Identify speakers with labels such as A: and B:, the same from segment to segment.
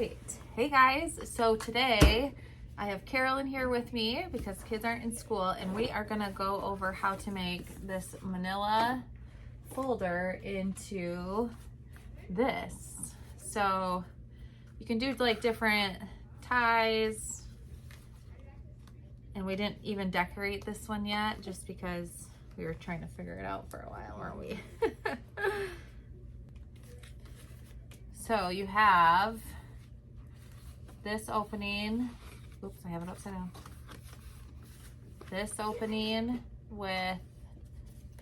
A: Great. Hey guys, so today I have Carolyn here with me because kids aren't in school, and we are going to go over how to make this manila folder into this. So you can do like different ties, and we didn't even decorate this one yet just because we were trying to figure it out for a while, weren't we? So you have this opening, oops, I have it upside down. This opening with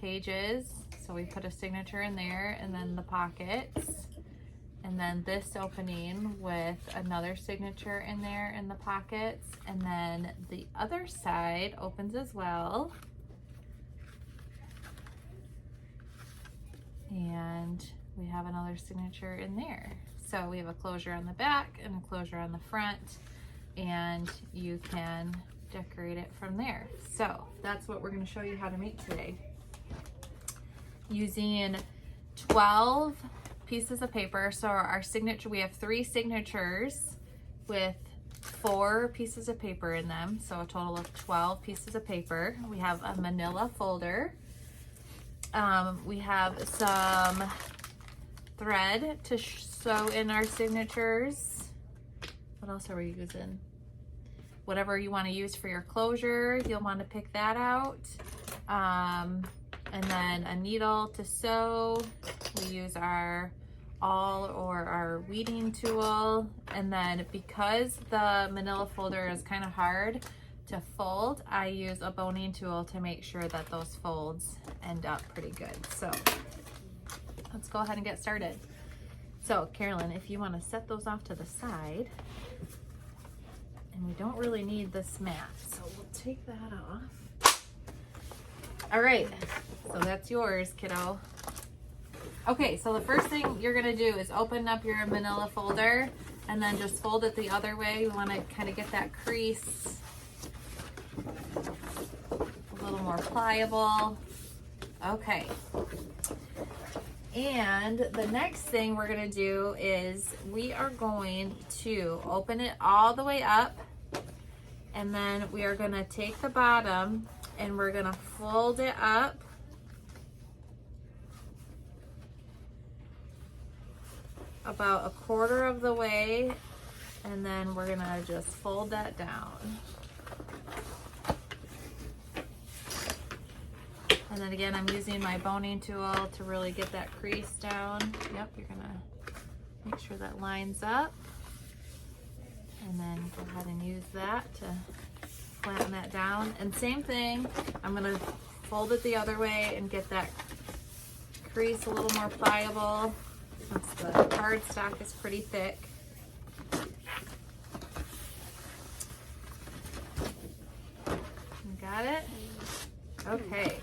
A: pages, so we put a signature in there, and then the pockets. And then this opening with another signature in there in the pockets. And then the other side opens as well. And we have another signature in there. So we have a closure on the back and a closure on the front, and you can decorate it from there. So that's what we're going to show you how to make today. Using 12 pieces of paper. So our signature, we have 3 signatures with 4 pieces of paper in them. So a total of 12 pieces of paper. We have a manila folder. We have some thread to sew in our signatures. What else are we using? Whatever you want to use for your closure, you'll want to pick that out. And then a needle to sew. We use our awl or our weeding tool. And then because the manila folder is kind of hard to fold, I use a boning tool to make sure that those folds end up pretty good. So let's go ahead and get started. So Carolyn, if you want to set those off to the side, and we don't really need this mat, so we'll take that off. All right, so that's yours, kiddo. Okay, so the first thing you're gonna do is open up your manila folder and then just fold it the other way. You want to kind of get that crease a little more pliable. Okay. And the next thing we're going to do is we are going to open it all the way up, and then we are going to take the bottom and we're going to fold it up about a quarter of the way, and then we're going to just fold that down. And then again, I'm using my boning tool to really get that crease down. Yep, you're gonna make sure that lines up. And then go ahead and use that to flatten that down. And same thing, I'm gonna fold it the other way and get that crease a little more pliable since the cardstock is pretty thick. You got it? Okay.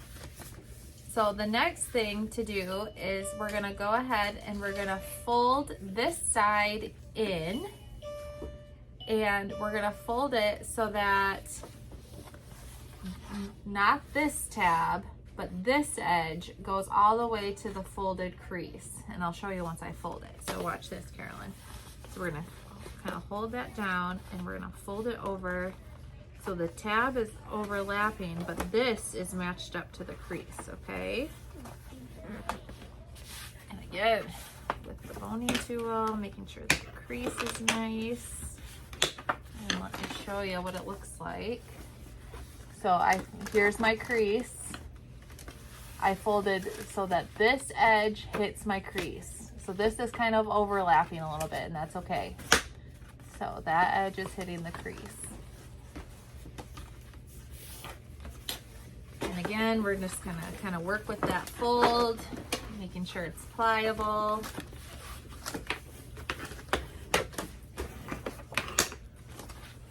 A: So the next thing to do is we're gonna go ahead and we're gonna fold this side in, and we're gonna fold it so that not this tab, but this edge goes all the way to the folded crease. And I'll show you once I fold it. So watch this, Carolyn. So we're gonna kind of hold that down and we're gonna fold it over. So the tab is overlapping, but this is matched up to the crease, okay? And again, with the boning tool, making sure that the crease is nice. And let me show you what it looks like. So here's my crease. I folded so that this edge hits my crease. So this is kind of overlapping a little bit, and that's okay. So that edge is hitting the crease. And again, we're just gonna kind of work with that fold, making sure it's pliable.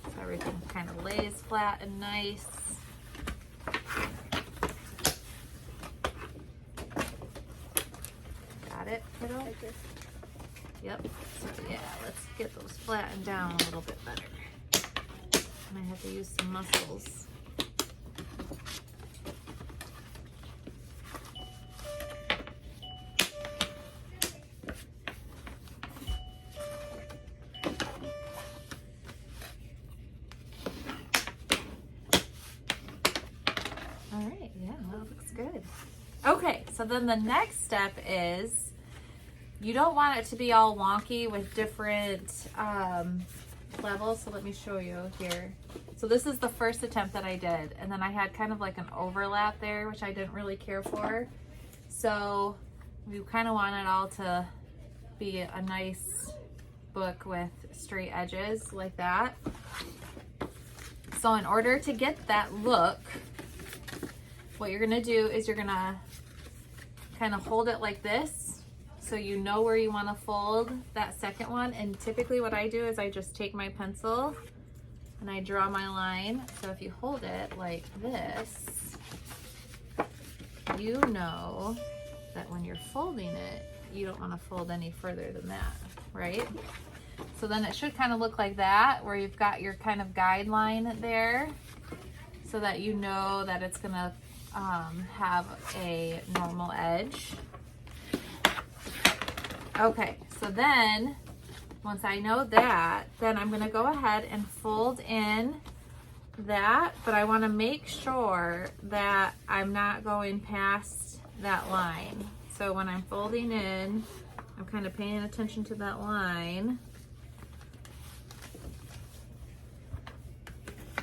A: So everything kind of lays flat and nice. Got it, kiddo? Yep. So yeah, let's get those flattened down a little bit better. And I have to use some muscles. Okay, so then the next step is you don't want it to be all wonky with different levels. So let me show you here. So this is the first attempt that I did, and then I had kind of like an overlap there, which I didn't really care for. So we kind of want it all to be a nice book with straight edges like that. So in order to get that look, what you're gonna do is you're gonna kind of hold it like this so you know where you want to fold that second one. And typically what I do is I just take my pencil and I draw my line. So if you hold it like this, you know that when you're folding it, you don't want to fold any further than that, right? So then it should kind of look like that, where you've got your kind of guideline there, so that you know that it's gonna have a normal edge. Okay, so then once I know that, then I'm gonna go ahead and fold in that, but I wanna make sure that I'm not going past that line. So when I'm folding in, I'm kind of paying attention to that line.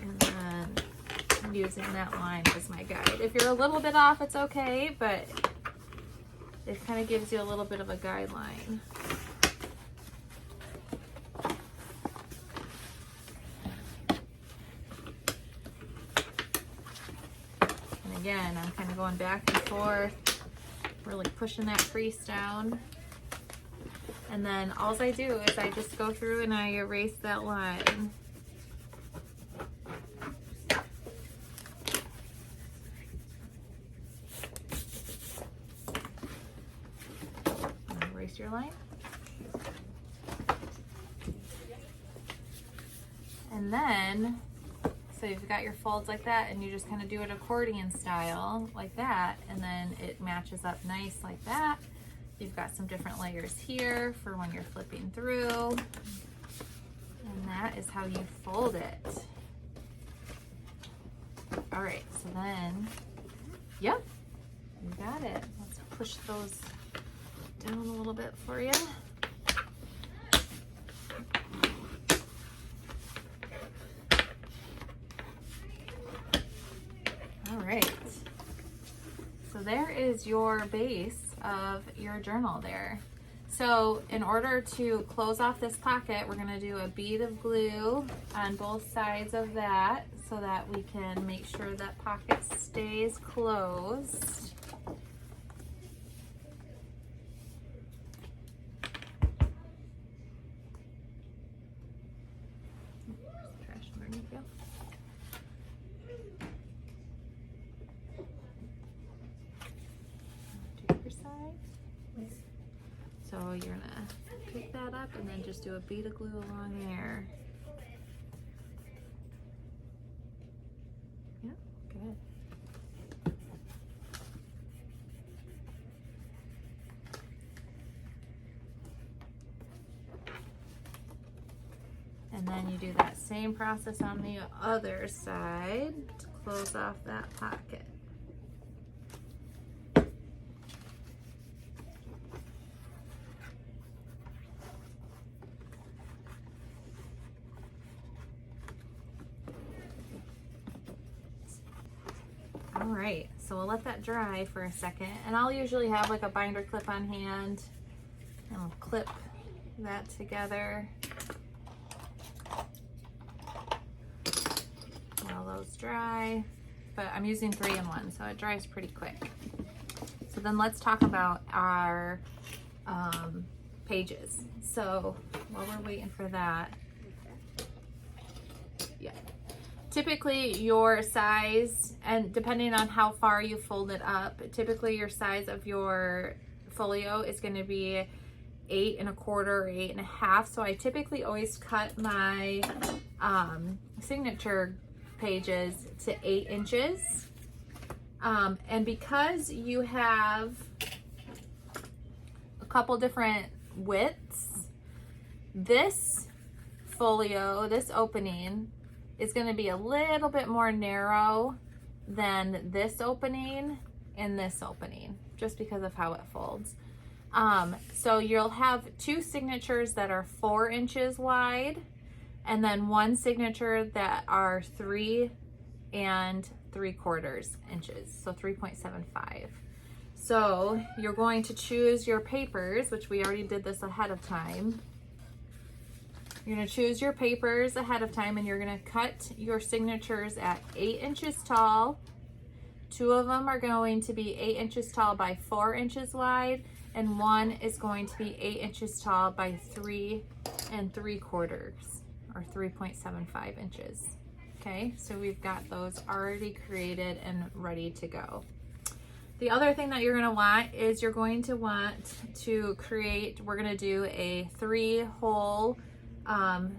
A: And then I'm using that line as my guide. If you're a little bit off, it's okay, but it kind of gives you a little bit of a guideline. And again, I'm kind of going back and forth, really pushing that crease down. And then all I do is I just go through and I erase that line. Erase your line. And then, so you've got your folds like that, and you just kind of do it accordion style like that, and then it matches up nice like that. You've got some different layers here for when you're flipping through, and that is how you fold it. All right, so then, yep, you got it. Let's push those down a little bit for you. All right, so there is your base of your journal there. So in order to close off this pocket, we're going to do a bead of glue on both sides of that so that we can make sure that pocket stays closed. So you're gonna pick that up and then just do a bead of glue along there. Yeah, good. And then you do that same process on the other side to close off that pocket. All right, so we'll let that dry for a second, and I'll usually have like a binder clip on hand, and I'll clip that together while those dry, but I'm using 3-in-1, so it dries pretty quick. So then let's talk about our pages. So while we're waiting for that, yeah. Typically your size, and depending on how far you fold it up, typically your size of your folio is going to be 8 1/4 or 8 1/2. So I typically always cut my signature pages to 8 inches. And because you have a couple different widths, this folio, this opening, is going to be a little bit more narrow than this opening. in this opening, just because of how it folds. So you'll have 2 signatures that are 4 inches wide, and then 1 signature that are 3 3/4 inches, so 3.75. So you're going to choose your papers, which we already did this ahead of time. You're going to choose your papers ahead of time, and you're going to cut your signatures at 8 inches tall. 2 of them are going to be 8 inches tall by 4 inches wide, and 1 is going to be 8 inches tall by 3 3/4 or 3.75 inches. Okay, so we've got those already created and ready to go. The other thing that you're going to want is you're going to want to create, we're going to do a 3-hole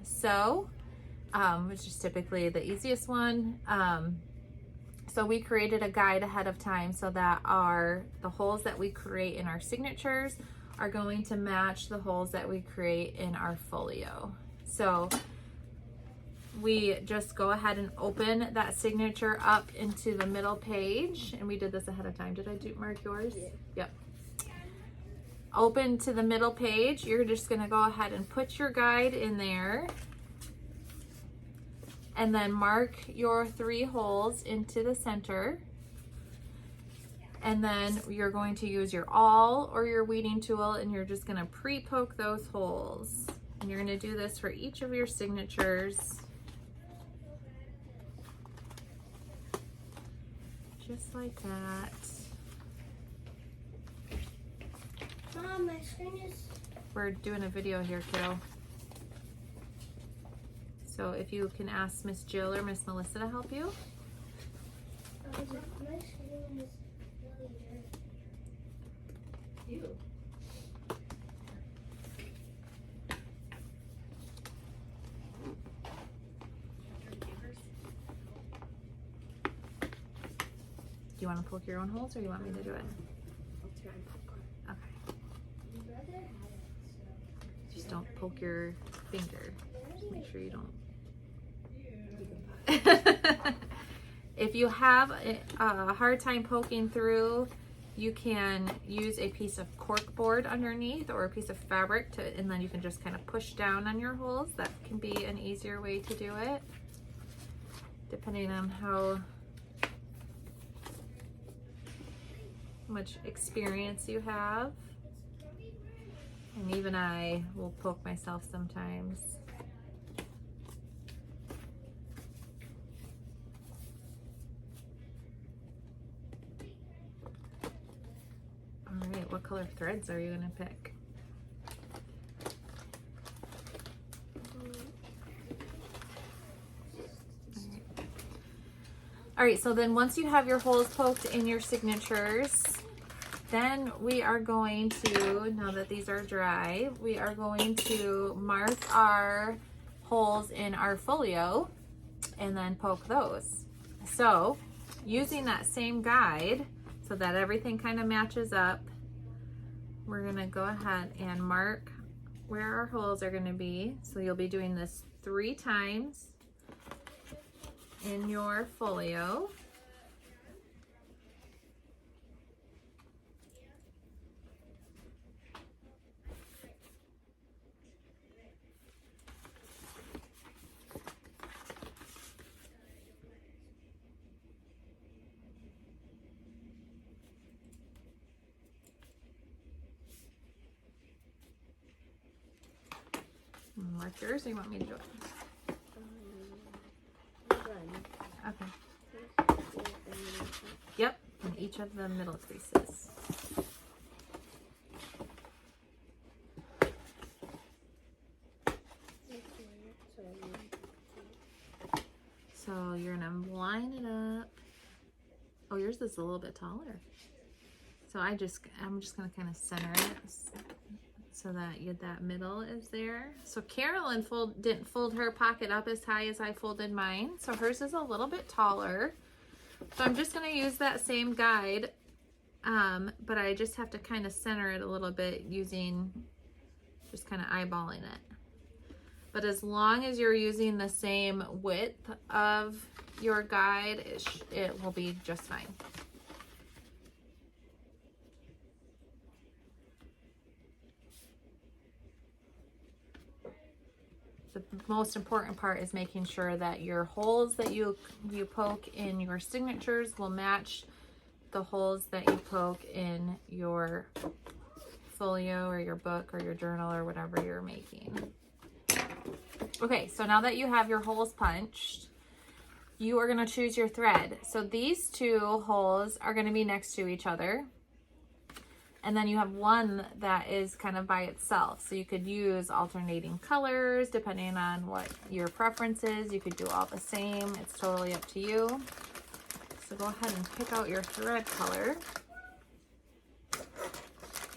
A: sew, which is typically the easiest one. So we created a guide ahead of time so that the holes that we create in our signatures are going to match the holes that we create in our folio. So we just go ahead and open that signature up into the middle page, and we did this ahead of time. Did I mark yours?
B: Yeah.
A: Yep. Open to the middle page. You're just going to go ahead and put your guide in there, and then mark your 3 holes into the center. And then you're going to use your awl or your weeding tool, and you're just going to pre-poke those holes. And you're going to do this for each of your signatures. Just like that.
B: Mom, my screen is...
A: We're doing a video here, kiddo. So if you can ask Miss Jill or Miss Melissa to help you.
B: My screen is really dirty.
A: You. Do you want to poke your own holes, or you want me to do it?
B: I'll try and poke one.
A: Okay.
B: My brother had it, so...
A: Just don't poke your finger. Just make sure you don't.
B: You can pop.
A: If you have a hard time poking through, you can use a piece of cork board underneath or a piece of fabric and then you can just kind of push down on your holes. That can be an easier way to do it, depending on how much experience you have. And even I will poke myself sometimes. All right, what color threads are you going to pick? All right, so then once you have your holes poked in your signatures, then we are going to, now that these are dry, we are going to mark our holes in our folio and then poke those. So using that same guide so that everything kind of matches up, we're gonna go ahead and mark where our holes are gonna be. So you'll be doing this 3 times in your folio. Mark yours, or you want me to do it? Okay. Yep, in each of the middle creases. So you're gonna line it up. Oh, yours is a little bit taller. So I'm just gonna kind of center it so that that middle is there. So Carolyn didn't fold her pocket up as high as I folded mine. So hers is a little bit taller. So I'm just gonna use that same guide, but I just have to kind of center it a little bit using, just kind of eyeballing it. But as long as you're using the same width of your guide, it will be just fine. The most important part is making sure that your holes that you poke in your signatures will match the holes that you poke in your folio or your book or your journal or whatever you're making. Okay, so now that you have your holes punched, you are going to choose your thread. So these two holes are going to be next to each other. And then you have one that is kind of by itself. So you could use alternating colors depending on what your preference is. You could do all the same. It's totally up to you. So go ahead and pick out your thread color.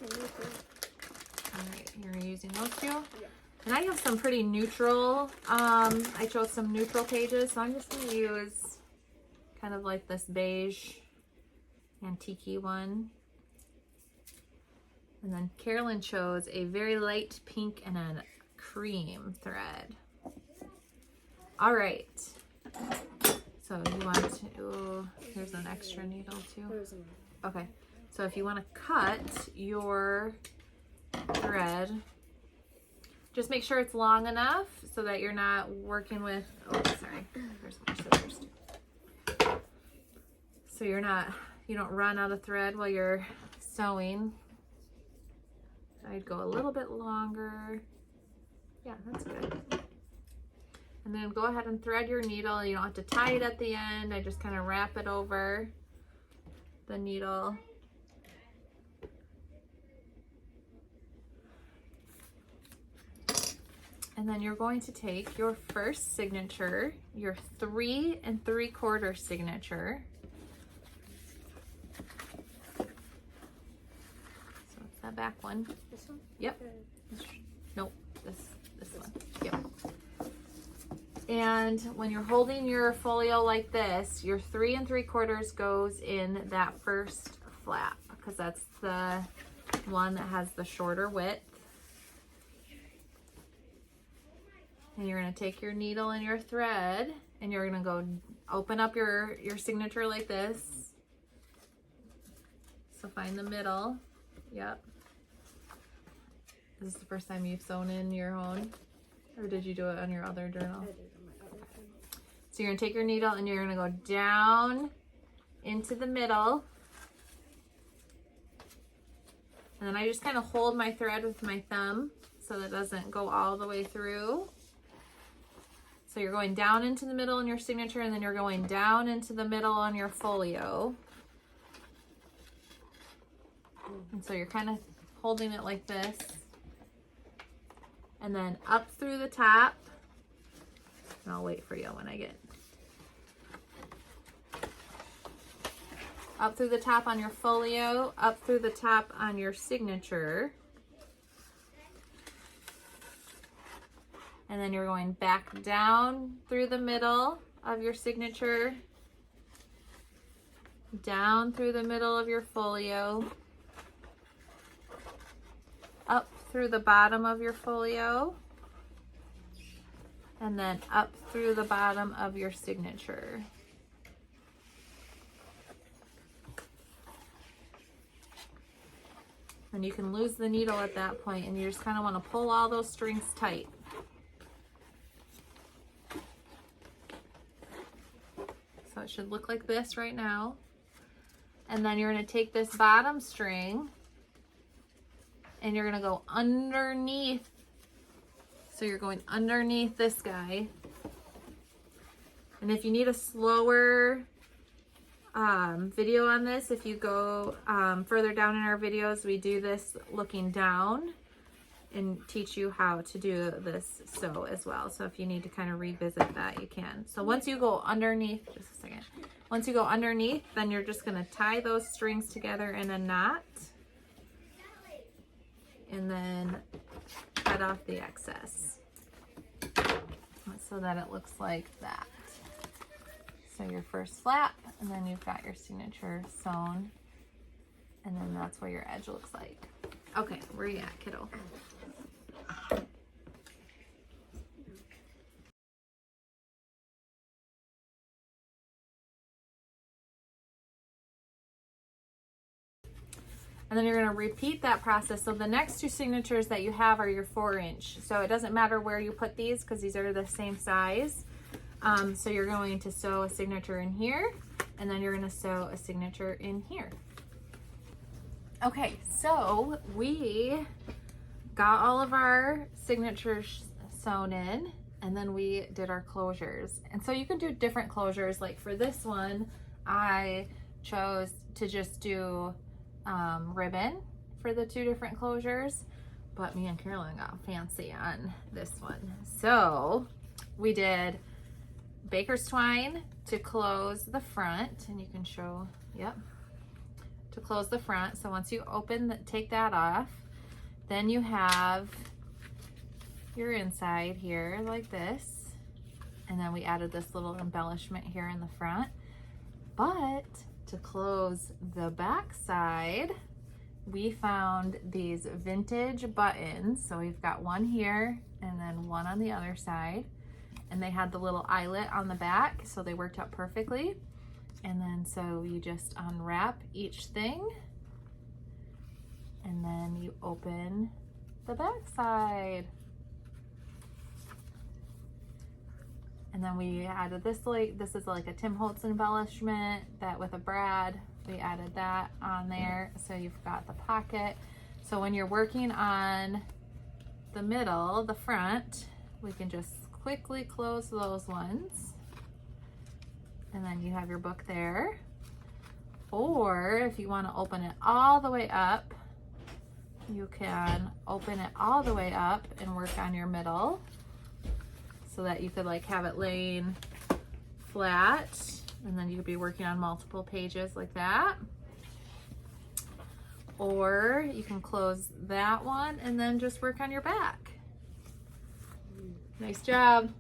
A: All right, you're using those two?
B: Yeah.
A: And I have some pretty neutral, I chose some neutral pages. So I'm just going to use kind of like this beige antique one. And then Carolyn chose a very light pink and a cream thread. All right. So you want to, here's an extra needle too. Okay. So if you want to cut your thread, just make sure it's long enough so that you're not working with, oh, sorry. There's more scissors too. So you don't run out of thread while you're sewing. I'd go a little bit longer. Yeah, that's good. And then go ahead and thread your needle. You don't have to tie it at the end. I just kind of wrap it over the needle. And then you're going to take your first signature, your 3 3/4 signature. That back one.
B: This one?
A: Yep. Nope. This one. Yep. And when you're holding your folio like this, your 3 3/4 goes in that first flap because that's the one that has the shorter width. And you're going to take your needle and your thread and you're going to go open up your signature like this. So find the middle. Yep. Is this the first time you've sewn in your own? Or did you do it on your other journal?
B: I did on my other thing.
A: So you're going to take your needle and you're going to go down into the middle. And then I just kind of hold my thread with my thumb so that it doesn't go all the way through. So you're going down into the middle in your signature and then you're going down into the middle on your folio. And so you're kind of holding it like this. And then up through the top. And I'll wait for you when I get up through the top on your folio, up through the top on your signature. And then you're going back down through the middle of your signature, down through the middle of your folio, up through the bottom of your folio, and then up through the bottom of your signature. And you can lose the needle at that point and you just kind of want to pull all those strings tight. So it should look like this right now. And then you're going to take this bottom string and you're going to go underneath. So you're going underneath this guy. And if you need a slower video on this, if you go further down in our videos, we do this looking down and teach you how to do this sew as well. So if you need to kind of revisit that, you can. So once you go underneath, just a second. Once you go underneath, then you're just going to tie those strings together in a knot and then cut off the excess so that it looks like that. So your first flap, and then you've got your signature sewn, and then that's where your edge looks like. Okay, where are you at, kiddo? And then you're going to repeat that process. So the next two signatures that you have are your 4-inch. So it doesn't matter where you put these because these are the same size. So you're going to sew a signature in here, and then you're going to sew a signature in here. Okay, so we got all of our signatures sewn in, and then we did our closures. And so you can do different closures. Like for this one, I chose to just do ribbon for the 2 different closures, but me and Carolyn got fancy on this one. So we did baker's twine to close the front, and you can show, yep, to close the front. So once you open, take that off, then you have your inside here like this, and then we added this little embellishment here in the front. But to close the back side, we found these vintage buttons. So we've got one here and then one on the other side, and they had the little eyelet on the back, so they worked out perfectly. And then so you just unwrap each thing, and then you open the back side. And then we added this, like, this is like a Tim Holtz embellishment that with a brad, we added that on there. So you've got the pocket. So when you're working on the middle, the front, we can just quickly close those ones. And then you have your book there. Or if you want to open it all the way up, you can open it all the way up and work on your middle, so that you could like have it laying flat, and then you could be working on multiple pages like that. Or you can close that one and then just work on your back. Nice job.